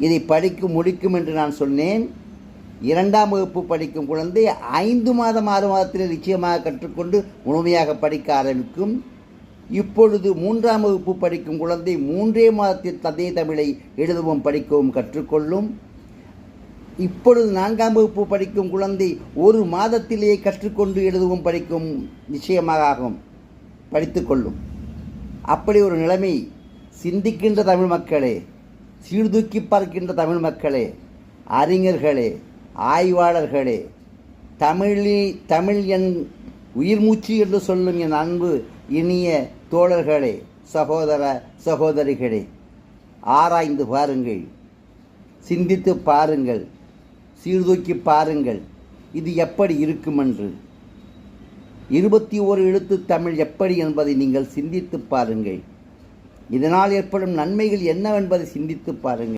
இதை படிக்க முடிக்கும் என்று நான் சொன்னேன். 2ஆம் வகுப்பு படிக்கும் குழந்தை 5 மாதம் 6 மாதத்தில் நிச்சயமாக கற்றுக்கொண்டு முழுமையாக படிக்க ஆரம்பிக்கும். இப்பொழுது 3ஆம் வகுப்பு படிக்கும் குழந்தை 3 மாதத்தில் அதே தமிழை எழுதவும் படிக்கவும் கற்றுக்கொள்ளும். இப்பொழுது 4ஆம் வகுப்பு படிக்கும் குழந்தை 1 மாதத்திலேயே கற்றுக்கொண்டு எழுதவும் படிக்கவும் நிச்சயமாக ஆகும், படித்துக்கொள்ளும். அப்படி ஒரு நிலைமை சிந்திக்கின்ற தமிழ் மக்களே, சீர்தூக்கி பார்க்கின்ற தமிழ் மக்களே, அறிஞர்களே, ஆய்வாளர்களே, தமிழ் என் உயிர் மூச்சு என்று சொல்லும் என் அன்பு இனிய தோழர்களே, சகோதர சகோதரிகளே, ஆராய்ந்து பாருங்கள், சிந்தித்து பாருங்கள், சீர்தூக்கி பாருங்கள் இது எப்படி இருக்குமென்று. 21 எழுத்து தமிழ் எப்படி என்பதை நீங்கள் சிந்தித்து பாருங்கள். இதனால் ஏற்படும் நன்மைகள் என்னவென்பதை சிந்தித்து பாருங்கள்.